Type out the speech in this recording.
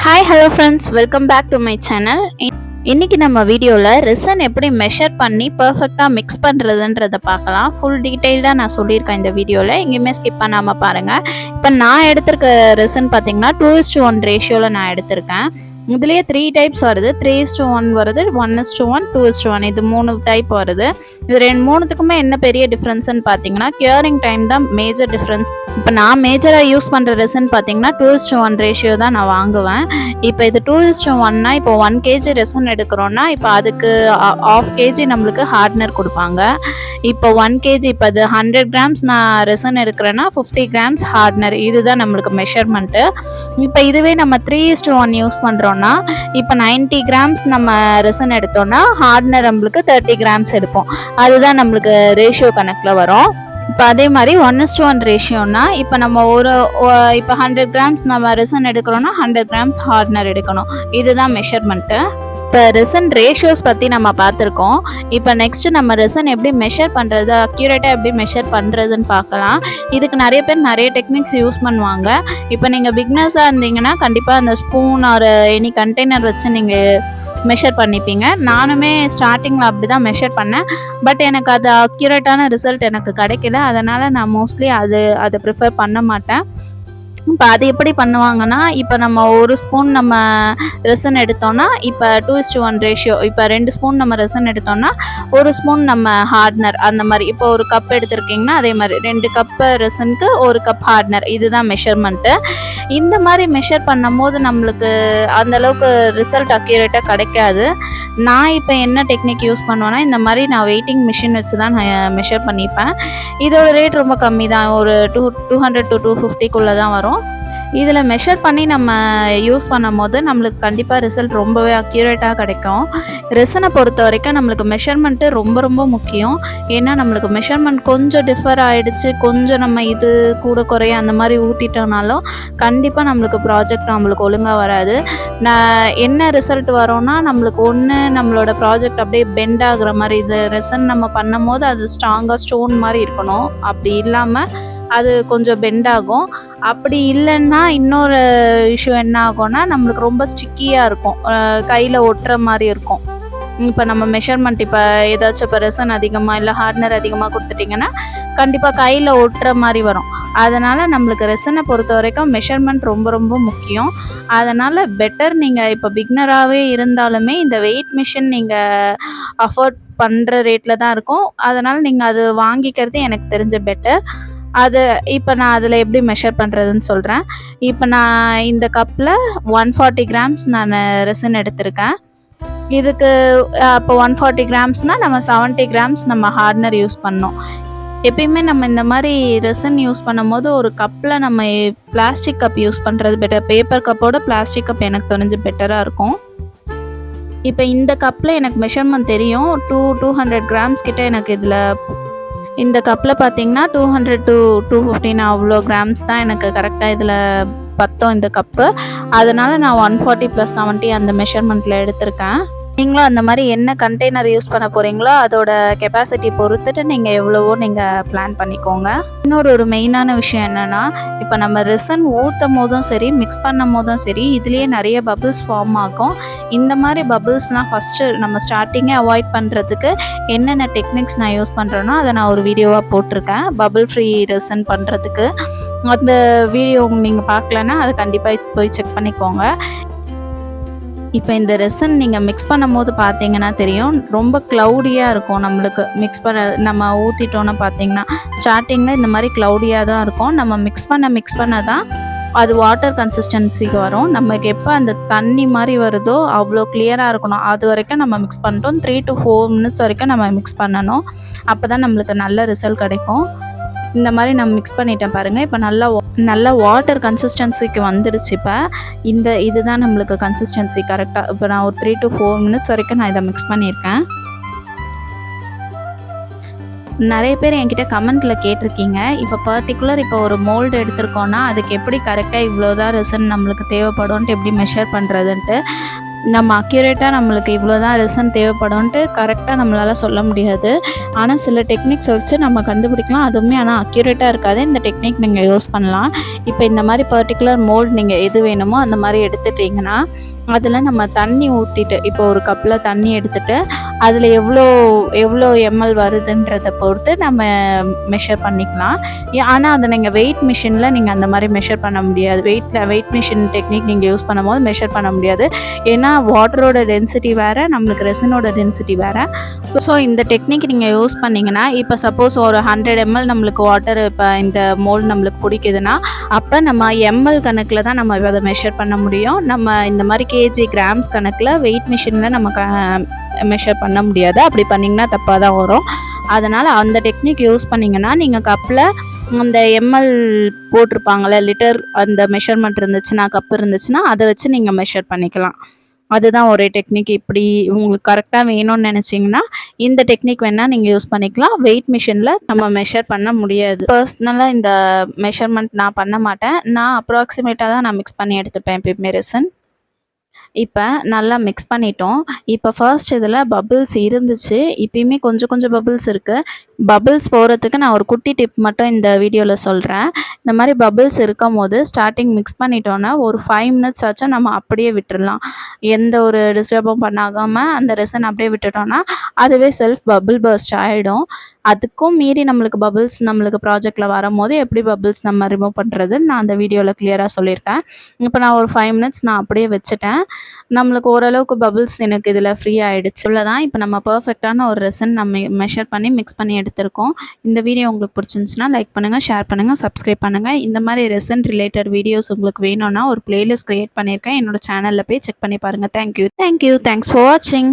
Hi hello friends, welcome back to my channel. இன்றைக்கி நம்ம வீடியோவில் ரெசன் எப்படி மெஷர் பண்ணி பர்ஃபெக்டாக மிக்ஸ் பண்ணுறதுன்றதை பார்க்கலாம். ஃபுல் டீட்டெயில்டாக நான் சொல்லியிருக்கேன் இந்த வீடியோவில், எங்கேயுமே ஸ்கிப் பண்ணாமல் பாருங்கள். இப்போ நான் எடுத்திருக்க ரெசன் பார்த்தீங்கன்னா 2:1 ரேஷியோவில் நான் எடுத்திருக்கேன். இதுலேயே 3 டைப்ஸ் வருது. 3:1 வருது, 1:1, 2:1, இது 3 டைப் வருது. இது மூணுத்துக்குமே என்ன பெரிய டிஃப்ரென்ஸ்ன்னு பார்த்தீங்கன்னா கியூரிங் டைம் தான் மேஜர் டிஃப்ரென்ஸ். இப்போ நான் மேஜராக யூஸ் பண்ணுற ரெசன் பார்த்தீங்கன்னா 2:1 ரேஷியோ தான் நான் வாங்குவேன். இப்போ இது 2:1னா இப்போ 1 kg ரெசன் எடுக்கிறோன்னா இப்போ அதுக்கு 1/2 kg நம்மளுக்கு ஹார்ட்னர் கொடுப்பாங்க. இப்போ 1 kg இப்போ அது 100 கிராம்ஸ் நான் ரெசன் எடுக்கிறேன்னா 50 கிராம்ஸ் ஹார்ட்னர், இதுதான் நம்மளுக்கு மெஷர்மெண்ட்டு. இப்போ இதுவே நம்ம 3:1 யூஸ் பண்ணுறோம், இப்போ 90 கிராம்ஸ் நம்ம ரெசன் எடுத்தோம்னா ஹார்ட்னர் நம்மளுக்கு 30 கிராம்ஸ் எடுப்போம். அதுதான் நம்மளுக்கு ரேஷியோ கணக்கில் வரும். இப்போ அதே மாதிரி 1:1 ரேஷியோனா இப்போ நம்ம இப்போ 100 கிராம்ஸ் நம்ம ரெசன் எடுக்கிறோன்னா 100 கிராம்ஸ் ஹார்ட்னர் எடுக்கணும். இதுதான் மெஷர்மெண்ட்டு. இப்போ ரெசன் ரேஷியோஸ் பற்றி நம்ம பார்த்துருக்கோம். இப்போ நெக்ஸ்ட்டு நம்ம ரெசன் எப்படி மெஷர் பண்ணுறது, அக்யூரேட்டாக எப்படி மெஷர் பண்ணுறதுன்னு பார்க்கலாம். இதுக்கு நிறைய பேர் நிறைய டெக்னிக்ஸ் யூஸ் பண்ணுவாங்க. இப்போ நீங்கள் பிக்னஸாக இருந்தீங்கன்னா கண்டிப்பாக அந்த ஸ்பூன் ஒரு எனி கண்டெய்னர் வச்சு நீங்கள் மெஷர் பண்ணிப்பீங்க. நானுமே ஸ்டார்டிங்கில் அப்படி தான் மெஷர் பண்ணேன். பட் எனக்கு அது அக்யூரேட்டான ரிசல்ட் எனக்கு கிடைக்கல. அதனால் நான் மோஸ்ட்லி அதை ப்ரிஃபர் பண்ண மாட்டேன். இப்போ அது எப்படி பண்ணுவாங்கன்னா, இப்போ நம்ம 1 ஸ்பூன் நம்ம ரெசன் எடுத்தோன்னா இப்போ 2:1 ரேஷியோ, இப்போ 2 ஸ்பூன் நம்ம ரெசன் எடுத்தோன்னா 1 ஸ்பூன் நம்ம ஹார்ட்னர், அந்த மாதிரி. இப்போ 1 கப் எடுத்திருக்கீங்கன்னா அதே மாதிரி 2 கப்பு ரெசனுக்கு 1 கப் ஹார்ட்னர், இதுதான் மெஷர்மெண்ட்டு. இந்த மாதிரி மெஷர் பண்ணும் போது நம்மளுக்கு அந்தளவுக்கு ரிசல்ட் அக்யூரேட்டாக கிடைக்காது. நான் இப்போ என்ன டெக்னிக் யூஸ் பண்ணுவேன்னா, இந்த மாதிரி நான் வெயிட்டிங் மிஷின் வச்சு தான் நான் மெஷர் பண்ணிப்பேன். இதோட ரேட் ரொம்ப கம்மி தான், ஒரு 200 to 250 தான் வரும். இதில் மெஷர் பண்ணி நம்ம யூஸ் பண்ணும் போது நம்மளுக்கு கண்டிப்பாக ரிசல்ட் ரொம்பவே அக்யூரேட்டாக கிடைக்கும். ரெசனை பொறுத்த வரைக்கும் நம்மளுக்கு மெஷர்மெண்ட்டு ரொம்ப ரொம்ப முக்கியம். ஏன்னா நம்மளுக்கு மெஷர்மெண்ட் கொஞ்சம் டிஃபர் ஆகிடுச்சு, கொஞ்சம் நம்ம இது கூட குறைய அந்த மாதிரி ஊற்றிட்டோம்னாலும் கண்டிப்பாக நம்மளுக்கு ப்ராஜெக்ட் நம்மளுக்கு ஒழுங்காக வராது. என்ன ரிசல்ட் வரோன்னா நம்மளுக்கு ஒன்று நம்மளோட ப்ராஜெக்ட் அப்படியே பெண்ட் ஆகுற மாதிரி, இது ரெசன் நம்ம பண்ணும் போது அது ஸ்ட்ராங்காக ஸ்டோன் மாதிரி இருக்கணும். அப்படி இல்லாமல் அது கொஞ்சம் பெண்ட் ஆகும். அப்படி இல்லைன்னா இன்னொரு இஷ்யூ என்ன ஆகும்னா நம்மளுக்கு ரொம்ப ஸ்டிக்கியாக இருக்கும், கையில் ஒட்டுற மாதிரி இருக்கும். இப்போ நம்ம மெஷர்மெண்ட் இப்போ ஏதாச்சும் இப்போ ரெசன் அதிகமாக இல்லை ஹார்ட்னர் அதிகமாக கொடுத்துட்டிங்கன்னா கண்டிப்பாக கையில் ஒட்டுற மாதிரி வரும். அதனால் நம்மளுக்கு ரெசனை பொறுத்த வரைக்கும் மெஷர்மெண்ட் ரொம்ப ரொம்ப முக்கியம். அதனால் பெட்டர் நீங்கள் இப்போ பிகினராகவே இருந்தாலுமே இந்த வெயிட் மிஷின் நீங்கள் அஃபோர்ட் பண்ணுற ரேட்டில் தான் இருக்கும். அதனால் நீங்கள் அது வாங்கிக்கிறது எனக்கு தெரிஞ்ச பெட்டர். இப்போ நான் அதில் எப்படி மெஷர் பண்ணுறதுன்னு சொல்கிறேன். இப்போ நான் இந்த கப்பில் 140 கிராம்ஸ் நான் ரெசன் எடுத்திருக்கேன். இதுக்கு அப்போ 140 கிராம்ஸ்னால் நம்ம 70 கிராம்ஸ் நம்ம ஹார்ட்னர் யூஸ் பண்ணோம். எப்பயுமே நம்ம இந்த மாதிரி ரெசன் யூஸ் பண்ணும் போது ஒரு கப்பில் நம்ம பிளாஸ்டிக் கப் யூஸ் பண்ணுறது பெட்டர். பேப்பர் கப்போட பிளாஸ்டிக் கப் எனக்கு தெரிஞ்சு பெட்டராக இருக்கும். இப்போ இந்த கப்பில் எனக்கு மெஷர்மெண்ட் தெரியும், 200 கிராம்ஸ் கிட்ட எனக்கு இதில் இந்த கப்பில் பார்த்தீங்கன்னா 200 to 250 அவ்வளோ கிராம்ஸ் தான் எனக்கு கரெக்டாக இதில் பத்தோம் இந்த கப்பு. அதனால் நான் 140 + 70 அந்த மெஷர்மெண்ட்டில் எடுத்திருக்கேன். நீங்களும் அந்த மாதிரி என்ன கண்டெய்னர் யூஸ் பண்ண போகிறீங்களோ அதோட கெப்பாசிட்டி பொறுத்துட்டு நீங்கள் எவ்வளவோ நீங்கள் பிளான் பண்ணிக்கோங்க. இன்னொரு மெயினான விஷயம் என்னென்னா, இப்போ நம்ம ரெசன் ஊற்றும் போதும் சரி மிக்ஸ் பண்ணும் போதும் சரி இதுலேயே நிறைய பபிள்ஸ் ஃபார்ம் ஆகும். இந்த மாதிரி பபிள்ஸ்லாம் ஃபஸ்ட்டு நம்ம ஸ்டார்டிங்கே அவாய்ட் பண்ணுறதுக்கு என்னென்ன டெக்னிக்ஸ் நான் யூஸ் பண்ணுறேன்னா அதை நான் ஒரு வீடியோவாக போட்டிருக்கேன். பபிள் ஃப்ரீ ரெசன் பண்ணுறதுக்கு அந்த வீடியோ நீங்கள் பார்க்கலன்னா அதை கண்டிப்பாக போய் செக் பண்ணிக்கோங்க. இப்போ இந்த ரெசன் நீங்கள் மிக்ஸ் பண்ணும் போது பார்த்தீங்கன்னா தெரியும், ரொம்ப க்ளவுடியாக இருக்கும். நம்மளுக்கு நம்ம ஊற்றிட்டோன்னு பார்த்தீங்கன்னா ஸ்டார்டிங்கில் இந்த மாதிரி க்ளவுடியாக தான் இருக்கும். நம்ம மிக்ஸ் பண்ண தான் அது வாட்டர் கன்சிஸ்டன்சிக்கு வரும். நமக்கு எப்போ அந்த தண்ணி மாதிரி வருதோ அவ்வளோ கிளியராக இருக்கணும். அது வரைக்கும் நம்ம மிக்ஸ் பண்ணிட்டோம். 3 to 4 minutes வரைக்கும் நம்ம மிக்ஸ் பண்ணணும். அப்போ தான் நம்மளுக்கு நல்ல ரிசல்ட் கிடைக்கும். இந்த மாதிரி நான் மிக்ஸ் பண்ணிட்டேன் பாருங்கள். இப்போ நல்லா வாட்டர் கன்சிஸ்டன்சிக்கு வந்துடுச்சு. இப்போ இதுதான் நம்மளுக்கு கன்சிஸ்டன்சி கரெக்டாக. இப்போ நான் ஒரு 3 to 4 minutes வரைக்கும் நான் இதை மிக்ஸ் பண்ணியிருக்கேன். நிறைய பேர் என்கிட்ட கமெண்ட்டில் கேட்டிருக்கீங்க, இப்போ பர்டிகுலர் இப்போ ஒரு மோல்டு எடுத்திருக்கோன்னா அதுக்கு எப்படி கரெக்டாக இவ்வளோதான் ரெசன் நம்மளுக்கு தேவைப்படும்ன்ட்டு எப்படி மெஷர் பண்ணுறதுன்ட்டு. நம்ம அக்யூரேட்டாக நம்மளுக்கு இவ்வளோ தான் ரெசன் தேவைப்படும்ன்ட்டு கரெக்டாக நம்மளால் சொல்ல முடியாது. ஆனால் சில டெக்னிக்ஸ் வச்சு நம்ம கண்டுபிடிக்கலாம். அதுவுமே ஆனால் அக்யூரேட்டாக இருக்காது. இந்த டெக்னிக் நீங்கள் யூஸ் பண்ணலாம். இப்போ இந்த மாதிரி பர்டிகுலர் மோல்டு நீங்கள் எது வேணுமோ அந்த மாதிரி எடுத்துட்டிங்கன்னா அதில் நம்ம தண்ணி ஊற்றிட்டு, இப்போ ஒரு கப்பில் தண்ணி எடுத்துகிட்டு அதில் எவ்வளோ எவ்வளோ எம்எல் வருதுன்றதை பொறுத்து நம்ம மெஷர் பண்ணிக்கலாம். ஆனால் அதை நீங்கள் வெயிட் மிஷினில் நீங்கள் அந்த மாதிரி மெஷர் பண்ண முடியாது. வெயிட் மிஷின் டெக்னிக் நீங்கள் யூஸ் பண்ணும்போது மெஷர் பண்ண முடியாது. ஏன்னா வாட்டரோட டென்சிட்டி வேறு, நம்மளுக்கு ரெசினோட டென்சிட்டி வேறு. ஸோ இந்த டெக்னிக் நீங்கள் யூஸ் பண்ணிங்கன்னா, இப்போ சப்போஸ் ஒரு 100 ml நம்மளுக்கு வாட்டர் இப்போ இந்த மோல்டு நம்மளுக்கு பிடிக்குதுன்னா அப்போ நம்ம எம்எல் கணக்கில் தான் நம்ம அதை மெஷர் பண்ண முடியும். நம்ம இந்த மாதிரி கேஜி கிராம்ஸ் கணக்கில் வெயிட் மிஷினில் நம்ம மெஷர் பண்ண முடியாது. அப்படி பண்ணிங்கன்னா தப்பாக தான் வரும். அதனால் அந்த டெக்னிக் யூஸ் பண்ணிங்கன்னா நீங்கள் கப்பில் அந்த எம்எல் போட்டிருப்பாங்களே லிட்டர், அந்த மெஷர்மெண்ட் இருந்துச்சுன்னா, கப் இருந்துச்சுன்னா அதை வச்சு நீங்கள் மெஷர் பண்ணிக்கலாம். அதுதான் ஒரே டெக்னிக். இப்படி உங்களுக்கு கரெக்டாக வேணும்னு நினச்சிங்கன்னா இந்த டெக்னிக் வேணால் நீங்கள் யூஸ் பண்ணிக்கலாம். வெயிட் மிஷினில் நம்ம மெஷர் பண்ண முடியாது. பர்சனலாக இந்த மெஷர்மெண்ட் நான் பண்ண மாட்டேன். நான் அப்ராக்சிமேட்டாக தான் நான் மிக்ஸ் பண்ணி எடுத்துப்பேன் எப்பயுமே ரெசின். இப்போ நல்லா மிக்ஸ் பண்ணிட்டோம். இப்போ ஃபர்ஸ்ட் இதில் பபிள்ஸ் இருந்துச்சு. இப்பயுமே கொஞ்சம் கொஞ்சம் பபிள்ஸ் இருக்குது. பபிள்ஸ் போகிறதுக்கு நான் ஒரு குட்டி டிப் மட்டும் இந்த வீடியோவில் சொல்கிறேன். இந்த மாதிரி பபிள்ஸ் இருக்கும் போது ஸ்டார்டிங் மிக்ஸ் பண்ணிட்டோன்னா ஒரு 5 minutes ஆச்சும் நம்ம அப்படியே விட்டுடலாம். எந்த ஒரு டிஸ்டர்பும் பண்ணாமல் அந்த ரெசன் அப்படியே விட்டுட்டோன்னா அதுவே செல்ஃப் பபிள் பர்ஸ்ட் ஆகிடும். அதுக்கும் மீறி நம்மளுக்கு பபிள்ஸ் நம்மளுக்கு ப்ராஜெக்டில் வரும்போது எப்படி பபிள்ஸ் நம்ம ரிமூவ் பண்ணுறதுன்னு நான் அந்த வீடியோவில் கிளியராக சொல்லியிருக்கேன். இப்போ நான் ஒரு 5 minutes நான் அப்படியே வச்சுட்டேன். நம்மளுக்கு ஓரளவுக்கு பபிள்ஸ் எனக்கு இதில் ஃப்ரீ ஆகிடுச்சு. இவ்வளோதான். இப்போ நம்ம பர்ஃபெக்டான ஒரு ரெசன் நம்ம மெஷர் பண்ணி மிக்ஸ் பண்ணி எடுத்திருக்கோம். இந்த வீடியோ உங்களுக்கு பிடிச்சிருந்துச்சுன்னா லைக் பண்ணுங்கள், ஷேர் பண்ணுங்கள், சப்ஸ்கிரைப் பண்ணுங்கள். இந்த மாதிரி ரெசன் ரிலேட்டட் வீடியோஸ் உங்களுக்கு வேணும்னா ஒரு பிளேலிஸ்ட் க்ரியேட் பண்ணியிருக்கேன். என்னோட சேனலில் போய் செக் பண்ணி பாருங்கள். தேங்க்யூ. தேங்க்ஸ் ஃபார் வாட்சிங்.